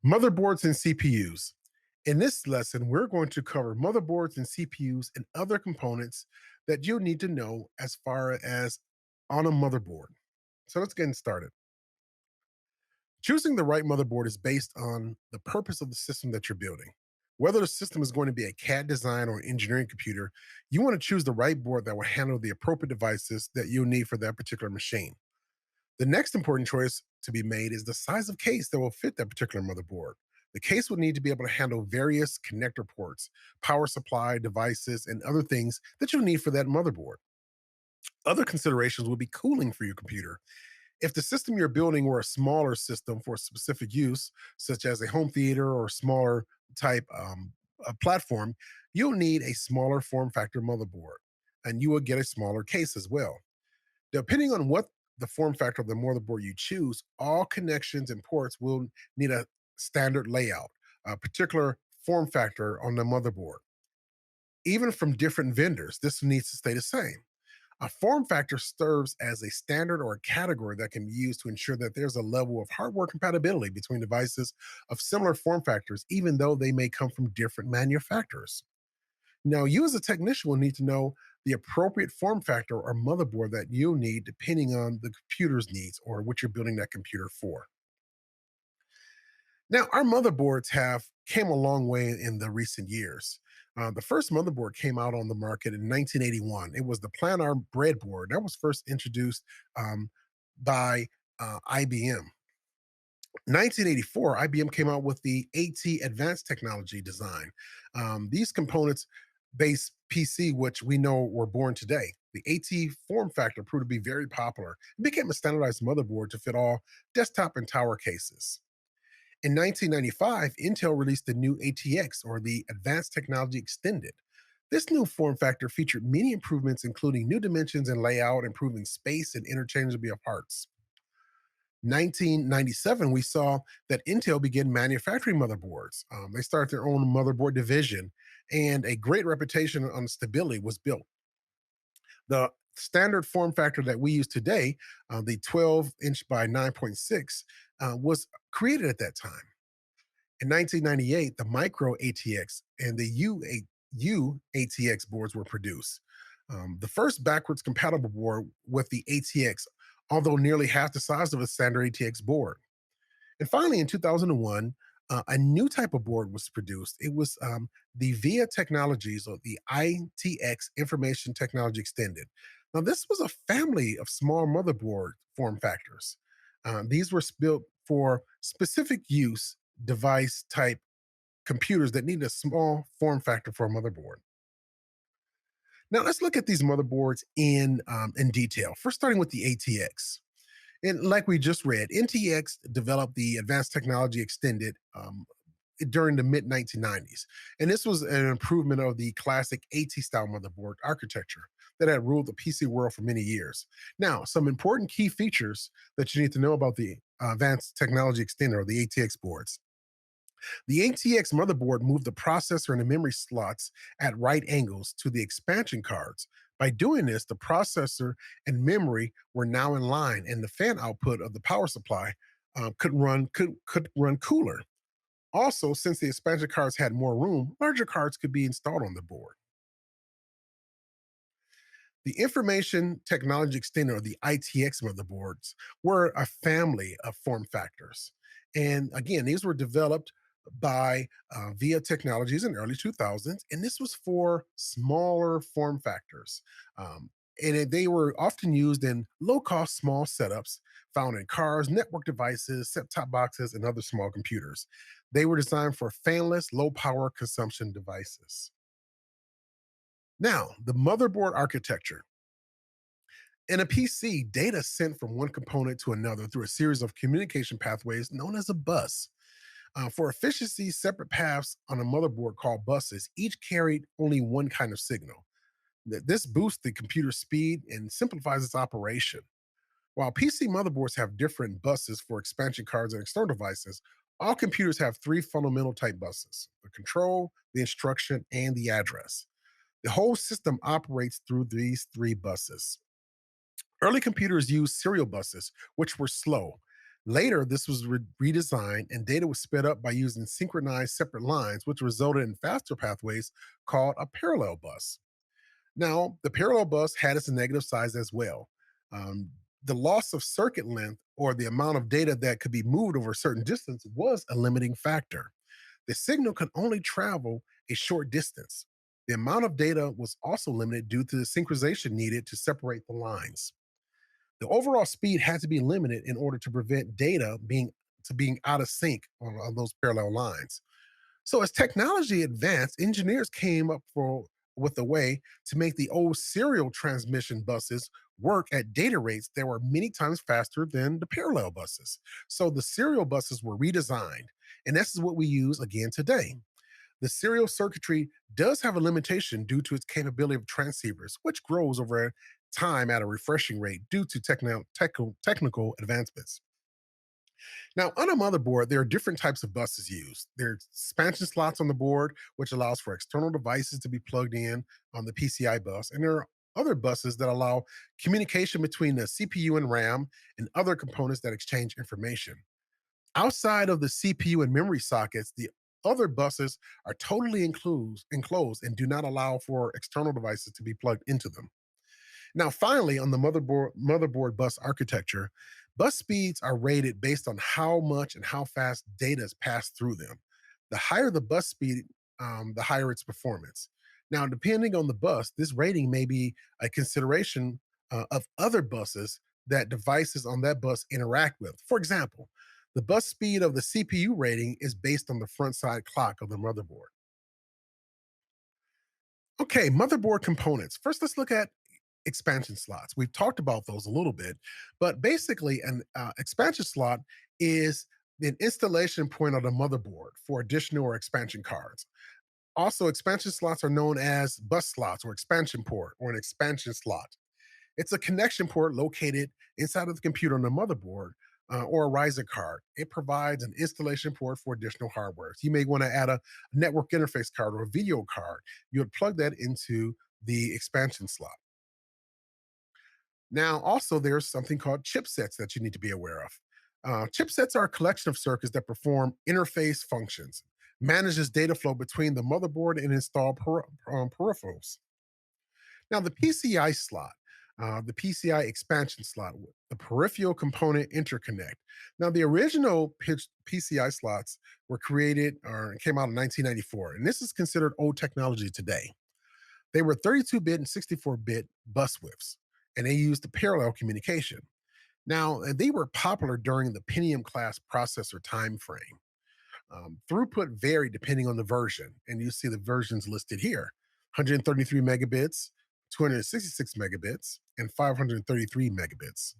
Motherboards and CPUs. In this lesson, we're going to cover motherboards and CPUs and other components that you'll need to know as far as on a motherboard. So let's get started. Choosing the right motherboard is based on the purpose of the system that you're building. Whether the system is going to be a CAD design or engineering computer, you want to choose the right board that will handle the appropriate devices that you'll need for that particular machine. The next important choice to be made is the size of case that will fit that particular motherboard. The case would need to be able to handle various connector ports, power supply devices, and other things that you'll need for that motherboard. Other considerations will be cooling for your computer. If the system you're building were a smaller system for specific use, such as a home theater or smaller type platform, you'll need a smaller form factor motherboard, and you will get a smaller case as well. Depending on what the form factor of the motherboard you choose, all connections and ports will need a standard layout, a particular form factor on the motherboard. Even from different vendors, this needs to stay the same. A form factor serves as a standard or a category that can be used to ensure that there's a level of hardware compatibility between devices of similar form factors, even though they may come from different manufacturers. Now, you as a technician will need to know the appropriate form factor or motherboard that you'll need depending on the computer's needs or what you're building that computer for. Now, our motherboards have came a long way in the recent years. The first motherboard came out on the market in 1981. It was the planar breadboard that was first introduced by IBM. 1984, IBM came out with the AT Advanced Technology design. These components based PC, which we know were born today. The AT form factor proved to be very popular. It became a standardized motherboard to fit all desktop and tower cases. In 1995, Intel released the new ATX, or the Advanced Technology Extended. This new form factor featured many improvements, including new dimensions and layout, improving space and interchangeability of parts. 1997, we saw that Intel began manufacturing motherboards. They started their own motherboard division, and a great reputation on stability was built. The standard form factor that we use today, the 12-inch by 9.6, was created at that time. In 1998, the Micro ATX and the U ATX boards were produced. The first backwards compatible board with the ATX, although nearly half the size of a standard ATX board. And finally, in 2001, a new type of board was produced. It was the VIA Technologies, or the ITX Information Technology Extended. Now, this was a family of small motherboard form factors. These were built for specific use device type computers that need a small form factor for a motherboard. Now, let's look at these motherboards in detail. First, starting with the ATX. And like we just read, NTX developed the Advanced Technology Extended during the mid 1990s. And this was an improvement of the classic AT style motherboard architecture that had ruled the PC world for many years. Now, some important key features that you need to know about the Advanced Technology Extended, or the ATX boards. The ATX motherboard moved the processor and the memory slots at right angles to the expansion cards. By doing this, the processor and memory were now in line, and the fan output of the power supply could run cooler. Also, since the expansion cards had more room, larger cards could be installed on the board. The Information Technology Extender, or the ITX motherboards, were a family of form factors. And again, these were developed by VIA Technologies in early 2000s, and this was for smaller form factors. They were often used in low-cost small setups found in cars, network devices, set-top boxes, and other small computers. They were designed for fanless, low-power consumption devices. Now, the motherboard architecture. In a PC, data sent from one component to another through a series of communication pathways known as a bus. For efficiency, separate paths on a motherboard called buses each carried only one kind of signal. This boosts the computer's speed and simplifies its operation. While PC motherboards have different buses for expansion cards and external devices, all computers have three fundamental type buses: the control, the instruction, and the address. The whole system operates through these three buses. Early computers used serial buses, which were slow. Later, this was redesigned and data was sped up by using synchronized separate lines, which resulted in faster pathways called a parallel bus. Now, the parallel bus had its negative sides as well. Um, the loss of circuit length or the amount of data that could be moved over a certain distance was a limiting factor. The signal could only travel a short distance. The amount of data was also limited due to the synchronization needed to separate the lines. The overall speed had to be limited in order to prevent data being out of sync on those parallel lines. So as technology advanced, engineers came up with a way to make the old serial transmission buses work at data rates that were many times faster than the parallel buses. So the serial buses were redesigned, and this is what we use again today. The serial circuitry does have a limitation due to its capability of transceivers, which grows over time at a refreshing rate due to technical advancements. Now, on a motherboard, there are different types of buses used. There's expansion slots on the board, which allows for external devices to be plugged in on the PCI bus. And there are other buses that allow communication between the CPU and RAM and other components that exchange information. Outside of the CPU and memory sockets, the other buses are totally enclosed and do not allow for external devices to be plugged into them. Now, finally, on the motherboard bus architecture, bus speeds are rated based on how much and how fast data is passed through them. The higher the bus speed, the higher its performance. Now, depending on the bus, this rating may be a consideration of other buses that devices on that bus interact with. For example, the bus speed of the CPU rating is based on the front side clock of the motherboard. Okay, motherboard components. First, let's look at expansion slots. We've talked about those a little bit, but basically, an expansion slot is an installation point on the motherboard for additional or expansion cards. Also, expansion slots are known as bus slots or expansion port or an expansion slot. It's a connection port located inside of the computer on the motherboard or a riser card. It provides an installation port for additional hardware. So you may want to add a network interface card or a video card. You would plug that into the expansion slot. Now, also, there's something called chipsets that you need to be aware of. Chipsets are a collection of circuits that perform interface functions, manages data flow between the motherboard and installed peripherals. Now, the PCI expansion slot, the peripheral component interconnect. Now, the original PCI slots were created or came out in 1994, and this is considered old technology today. They were 32-bit and 64-bit bus widths, and they used the parallel communication. Now, they were popular during the Pentium class processor time frame. Throughput varied depending on the version, and you see the versions listed here: 133 megabits, 266 megabits, and 533 megabits.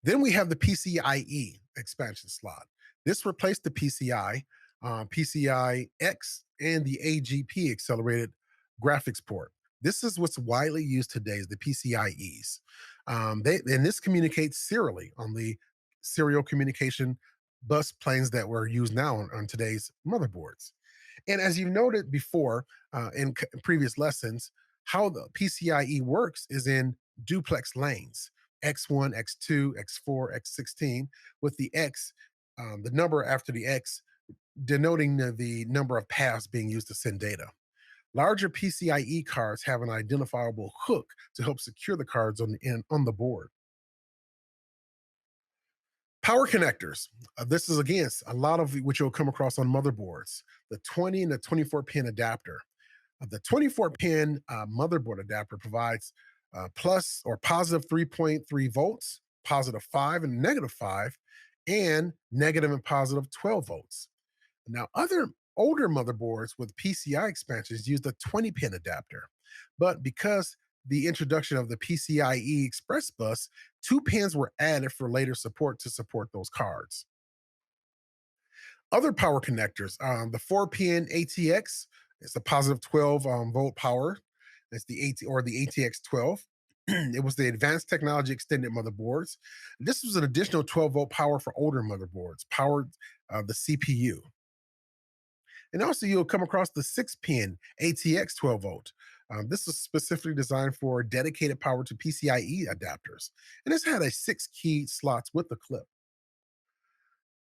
Then we have the PCIe expansion slot. This replaced the PCI, PCI X, and the AGP accelerated graphics port. This is what's widely used today is the PCIe's. And this communicates serially on the serial communication bus planes that were used now on today's motherboards. And as you noted before in previous lessons, how the PCIe works is in duplex lanes: X1, X2, X4, X16, with the X, the number after the X, denoting the number of paths being used to send data. Larger PCIe cards have an identifiable hook to help secure the cards on the board. Power connectors. This is again a lot of which you'll come across on motherboards. The 20 and the 24 pin adapter. The 24 pin motherboard adapter provides plus or positive 3.3 volts, positive 5 and negative 5, and negative and positive 12 volts. Now, other older motherboards with PCI expansions use the 20 pin adapter, but because the introduction of the PCIe Express bus, two pins were added for later support to support those cards. Other power connectors, the 4-pin ATX is a positive 12 volt power. It's the ATX 12. It was the advanced technology extended motherboards. This was an additional 12-volt power for older motherboards, powered the CPU. And also, you'll come across the 6-pin ATX 12 volt. This is specifically designed for dedicated power to PCIe adapters, and it's had a 6 key slots with the clip.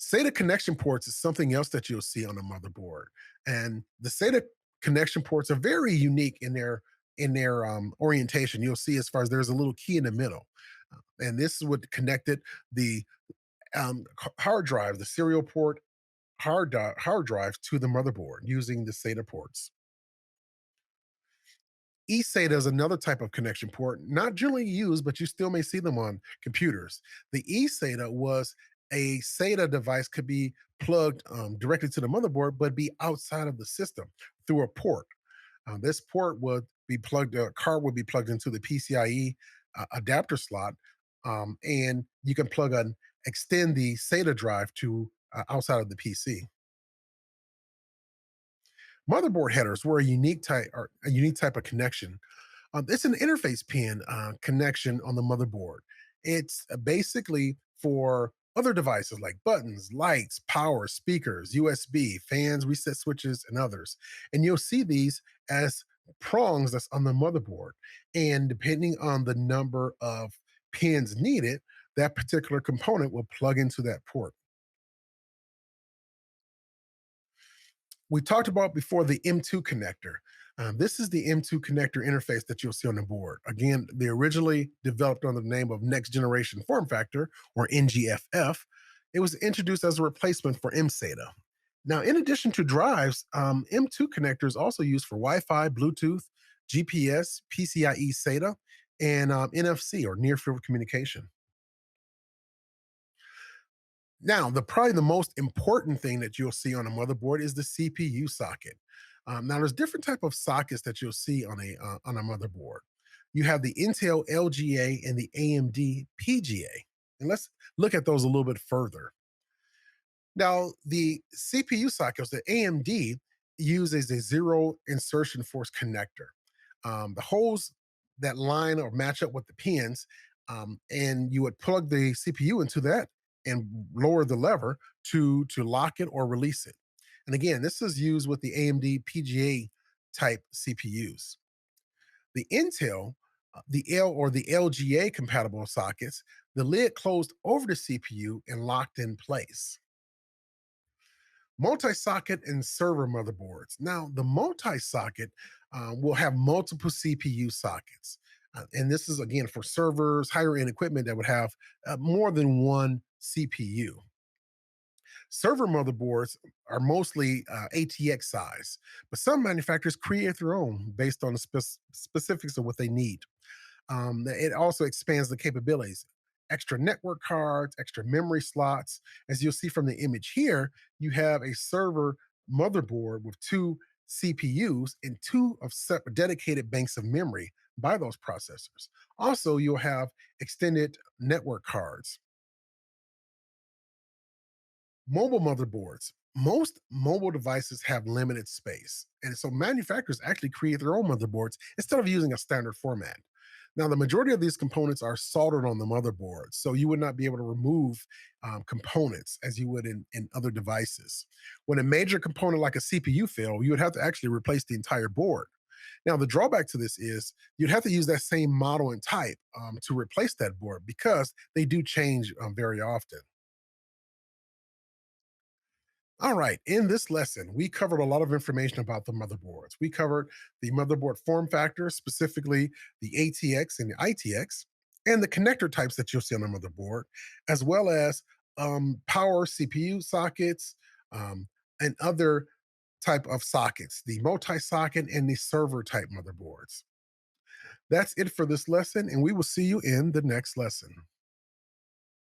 SATA connection ports is something else that you'll see on a motherboard, and the SATA connection ports are very unique in their orientation. You'll see as far as there's a little key in the middle, and this is what connected the hard drive, the serial port hard drive to the motherboard using the SATA ports. eSATA is another type of connection port, not generally used, but you still may see them on computers. The eSATA was a SATA device could be plugged directly to the motherboard, but be outside of the system through a port. This port would be plugged, a card would be plugged into the PCIe adapter slot, and you can extend the SATA drive to outside of the PC. Motherboard headers were a unique type of connection. It's an interface pin connection on the motherboard. It's basically for other devices like buttons, lights, power, speakers, USB, fans, reset switches, and others. And you'll see these as prongs that's on the motherboard. And depending on the number of pins needed, that particular component will plug into that port. We talked about before the M2 connector. This is the M2 connector interface that you'll see on the board. Again, they originally developed under the name of Next Generation Form Factor, or NGFF. It was introduced as a replacement for MSATA. Now, in addition to drives, M2 connector is also used for Wi-Fi, Bluetooth, GPS, PCIe SATA, and NFC, or near field communication. Now, probably the most important thing that you'll see on a motherboard is the CPU socket. Now, there's different type of sockets that you'll see on a motherboard. You have the Intel LGA and the AMD PGA, and let's look at those a little bit further. Now, the CPU sockets, the AMD uses a zero insertion force connector. The holes that line or match up with the pins, and you would plug the CPU into that and lower the lever to lock it or release it. And again, this is used with the AMD PGA type CPUs. The Intel, the L or the LGA compatible sockets, the lid closed over the CPU and locked in place. Multi-socket and server motherboards. Now, the multi-socket will have multiple CPU sockets. And this is again for servers, higher end equipment that would have more than one CPU. Server motherboards are mostly ATX size, but some manufacturers create their own based on the specifics of what they need. It also expands the capabilities. Extra network cards, extra memory slots. As you'll see from the image here, you have a server motherboard with two CPUs and two of separate dedicated banks of memory by those processors. Also, you'll have extended network cards. Mobile motherboards. Most mobile devices have limited space. And so manufacturers actually create their own motherboards instead of using a standard format. Now, the majority of these components are soldered on the motherboard, so you would not be able to remove components as you would in other devices. When a major component like a CPU fail, you would have to actually replace the entire board. Now, the drawback to this is you'd have to use that same model and type to replace that board because they do change very often. All right. In this lesson, we covered a lot of information about the motherboards. We covered the motherboard form factor, specifically the ATX and the ITX, and the connector types that you'll see on the motherboard, as well as power CPU sockets and other type of sockets, the multi-socket and the server type motherboards. That's it for this lesson, and we will see you in the next lesson.